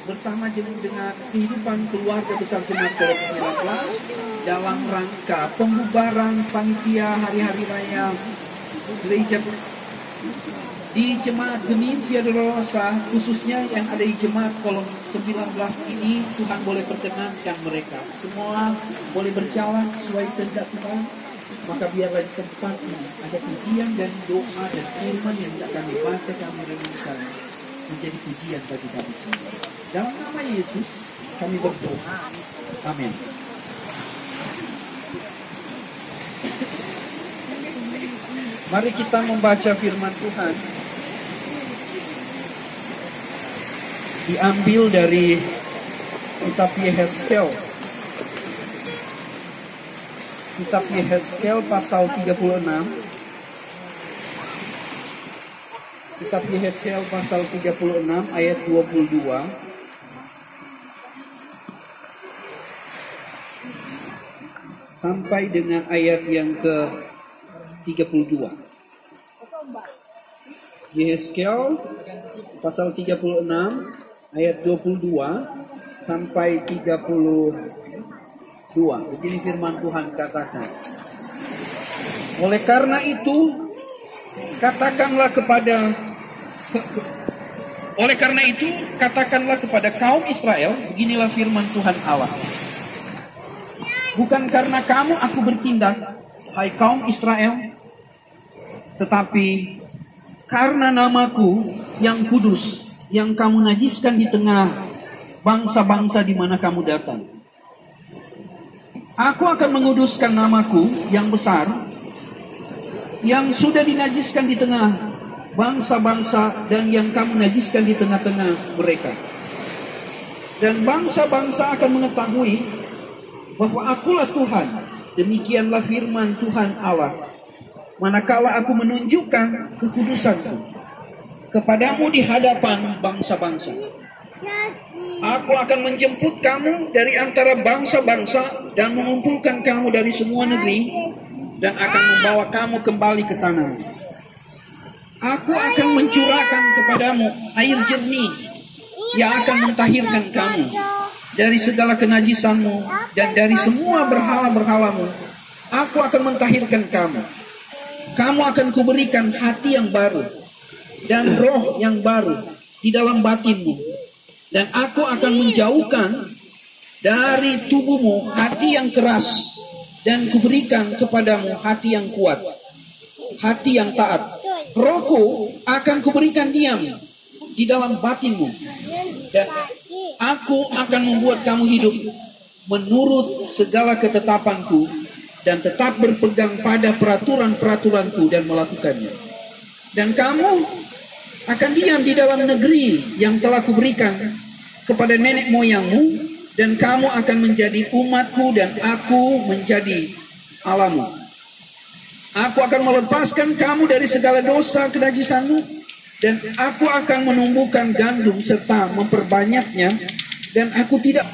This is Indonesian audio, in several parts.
bersama dengan kehidupan keluarga besar Jemaat Kolom 19 dalam rangka pembubaran panitia hari-hari raya gereja di Jemaat Gemi Via Dolorosa, khususnya yang ada di Jemaat Kolom 19 ini. Tuhan boleh perkenankan mereka semua boleh berjalan sesuai kehendak Tuhan. Maka biarlah di tempat ini ada pujian dan doa dan firman yang tidak kami baca, kami renungkan, menjadi pujian bagi kami semua. Dalam nama Yesus kami berdoa. Amin. Mari kita membaca firman Tuhan. Diambil dari kitab Yehezkel. Kitab Yehezkel pasal 36. Kitab Yehezkel pasal 36 ayat 22. Sampai dengan ayat yang ke-32. Yehezkel pasal 36 ayat 22 sampai 32. Begini firman Tuhan katakan. Oleh karena itu, katakanlah kepada kaum Israel, beginilah firman Tuhan Allah. Bukan karena kamu aku bertindak, hai kaum Israel, tetapi karena namaku yang kudus, yang kamu najiskan di tengah bangsa-bangsa di mana kamu datang. Aku akan menguduskan namaku yang besar, yang sudah dinajiskan di tengah bangsa-bangsa dan yang kamu najiskan di tengah-tengah mereka. Dan bangsa-bangsa akan mengetahui bahwa akulah Tuhan. Demikianlah firman Tuhan Allah. Manakala aku menunjukkan kekudusanku kepadamu di hadapan bangsa-bangsa, aku akan menjemput kamu dari antara bangsa-bangsa dan mengumpulkan kamu dari semua negeri dan akan membawa kamu kembali ke tanah. Aku akan mencurahkan kepadamu air jernih yang akan mentahirkan kamu dari segala kenajisanmu dan dari semua berhala-berhalamu. Aku akan mentahirkan kamu. Kamu akan kuberikan hati yang baru dan roh yang baru di dalam batinmu. Dan aku akan menjauhkan dari tubuhmu hati yang keras dan kuberikan kepadamu hati yang kuat, hati yang taat. Rohku akan kuberikan diam di dalam batinmu, dan aku akan membuat kamu hidup menurut segala ketetapanku dan tetap berpegang pada peraturan-peraturanku dan melakukannya. Dan kamu akan diam di dalam negeri yang telah kuberikan kepada nenek moyangmu, dan kamu akan menjadi umatku dan aku menjadi Allahmu. Aku akan melepaskan kamu dari segala dosa kenajisanmu, dan aku akan menumbuhkan gandum serta memperbanyaknya, dan aku tidak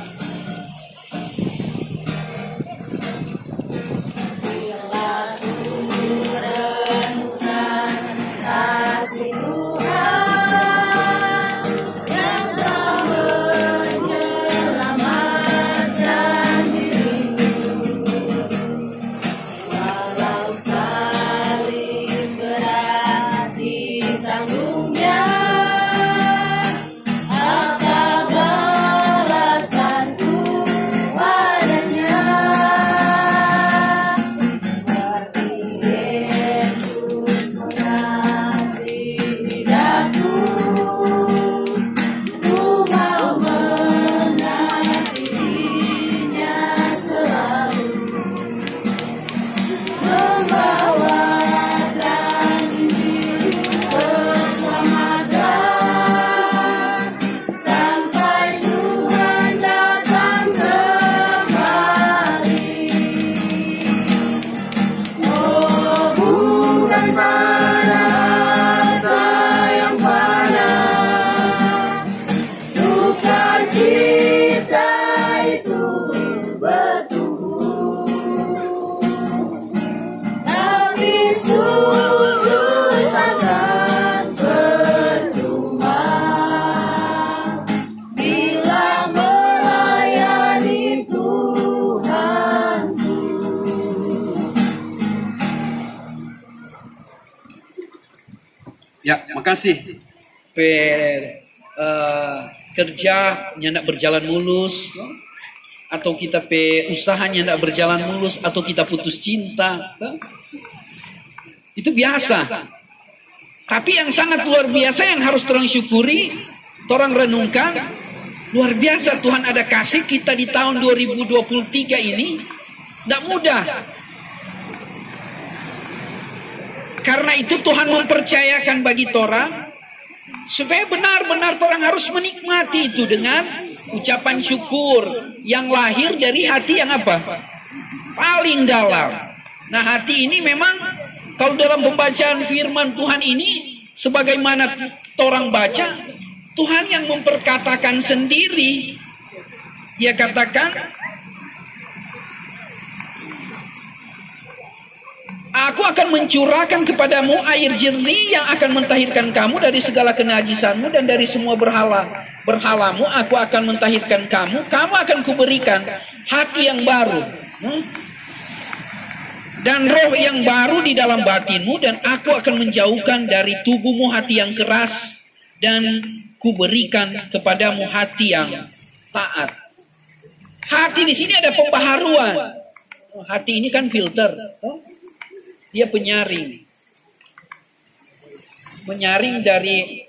Apa balasan kasih. Kerja nyandak berjalan mulus, atau kita usahanya ndak berjalan mulus, atau kita putus cinta. Itu biasa. Tapi yang sangat luar biasa yang harus terang syukuri, orang renungkan, luar biasa Tuhan ada kasih kita di tahun 2023 ini, tidak mudah. Karena itu Tuhan mempercayakan bagi orang, supaya benar-benar orang harus menikmati itu dengan ucapan syukur yang lahir dari hati yang apa? Paling dalam. Nah, hati ini memang kalau dalam pembacaan firman Tuhan ini, sebagaimana orang baca, Tuhan yang memperkatakan sendiri. Dia katakan, aku akan mencurahkan kepadamu air jernih yang akan mentahirkan kamu dari segala kenajisanmu dan dari semua berhalamu. Aku akan mentahirkan kamu. Kamu akan kuberikan hati yang baru. Dan roh yang baru di dalam batinmu. Dan aku akan menjauhkan dari tubuhmu hati yang keras. Dan kuberikan kepadamu hati yang taat. Hati di sini ada pembaharuan. Hati ini kan filter. Dia penyaring. Menyaring dari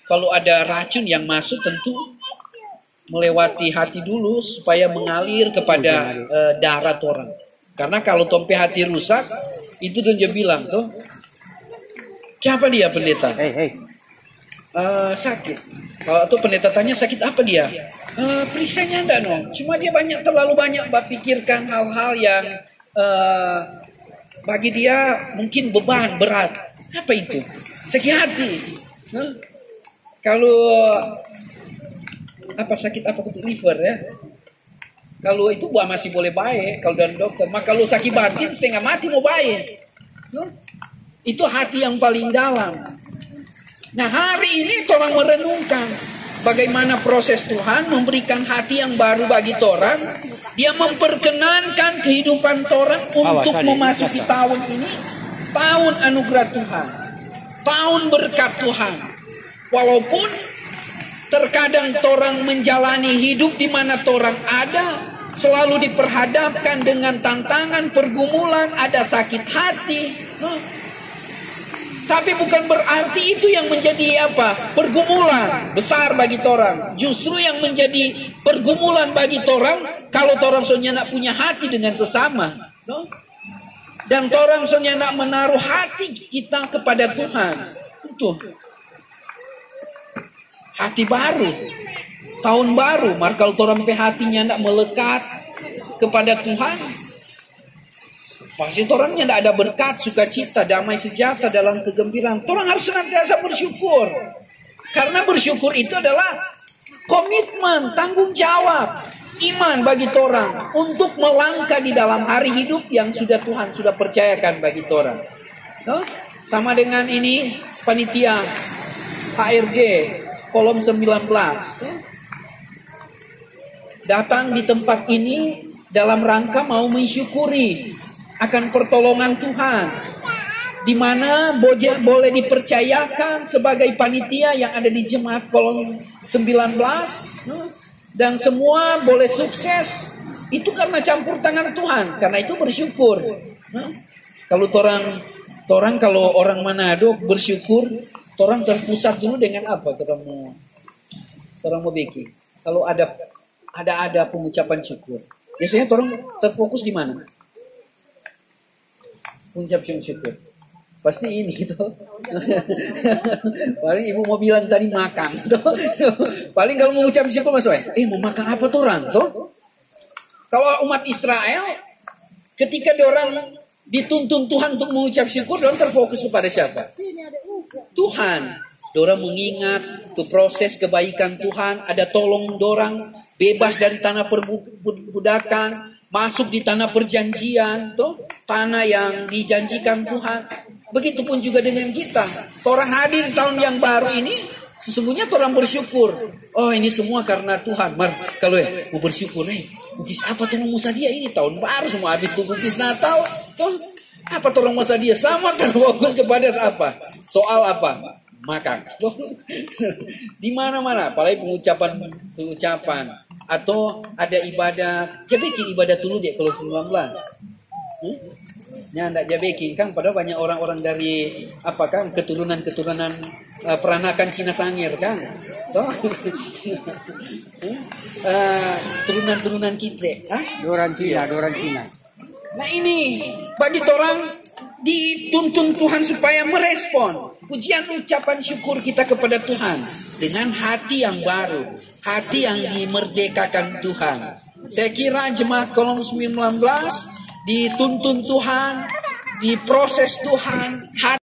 kalau ada racun yang masuk tentu melewati hati dulu supaya mengalir kepada darah orang. Karena kalau tompe hati rusak, itu dia bilang tuh, siapa dia pendeta? Sakit. Kalau tuh pendeta tanya sakit apa dia? Periksanya enggak no. Cuma dia terlalu banyak pikirkan hal-hal yang bagi dia mungkin beban berat. Apa itu? Sakit hati. Kalau sakit apa liver ya? Kalau itu masih boleh baik kalau dari dokter. Maka kalau sakit batin setengah mati mau baik. Itu hati yang paling dalam. Nah, hari ini orang merenungkan bagaimana proses Tuhan memberikan hati yang baru bagi orang. Dia memperkenankan kehidupan orang untuk memasuki tahun ini, tahun anugerah Tuhan, tahun berkat Tuhan. Walaupun terkadang orang menjalani hidup di mana orang ada, selalu diperhadapkan dengan tantangan, pergumulan, ada sakit hati. Tapi bukan berarti itu yang menjadi pergumulan besar bagi orang. Justru yang menjadi pergumulan bagi orang, kalau orang soalnya nak punya hati dengan sesama, dan orang soalnya nak menaruh hati kita kepada Tuhan. Itu hati baru, tahun baru. Maka kalau orang hatinya nak melekat kepada Tuhan, pasti orangnya tidak ada berkat, sukacita, damai sejahtera dalam kegembiraan. Orang harus senantiasa bersyukur. Karena bersyukur itu adalah komitmen, tanggung jawab, iman bagi orang untuk melangkah di dalam hari hidup yang Tuhan sudah percayakan bagi orang. Sama dengan ini panitia HRG kolom 19. Datang di tempat ini dalam rangka mau mensyukuri akan pertolongan Tuhan, di mana boleh dipercayakan sebagai panitia yang ada di jemaat kolom 19, dan semua boleh sukses. Itu karena campur tangan Tuhan. Karena itu bersyukur. Kalau kalau orang Manado bersyukur, orang terpusat dulu dengan apa? Orang mau bikin. Kalau ada pengucapan syukur, biasanya orang terfokus di mana? Ucapan syukur. Pasti ini tuh. Paling ibu mau bilang tadi makan tuh. Paling kalau mau ucap syukur masuk mau makan apa tuh orang tuh? Kalau umat Israel ketika orang dituntun Tuhan untuk mengucap syukur, orang terfokus kepada siapa? Tuhan. Orang mengingat tuh proses kebaikan Tuhan, ada tolong orang bebas dari tanah perbudakan, masuk di tanah perjanjian, tanah yang dijanjikan Tuhan. Begitupun juga dengan kita. Orang hadir di tahun yang baru ini, sesungguhnya orang bersyukur. Oh, ini semua karena Tuhan. Kalau mau bersyukur kukis apa tuh Musa dia ini tahun baru semua habis tuh kukis Natal. Apa tolong masa dia sama terfokus kepada apa? Soal apa? Makan. Di mana-mana, apalagi pengucapan atau ada ibadah, jabeki ibadah dulu dia kalau 19. Ya ndak jabeki kan pada banyak orang-orang dari apa kan keturunan peranakan Cina Sangir kan. Toh. Turunan kita, Doran Cina. Nah ini bagi orang dituntun Tuhan supaya merespon pujian ucapan syukur kita kepada Tuhan dengan hati yang baru, hati yang dimerdekakan Tuhan. Saya kira jemaat Kolom 19 dituntun Tuhan, diproses Tuhan, hati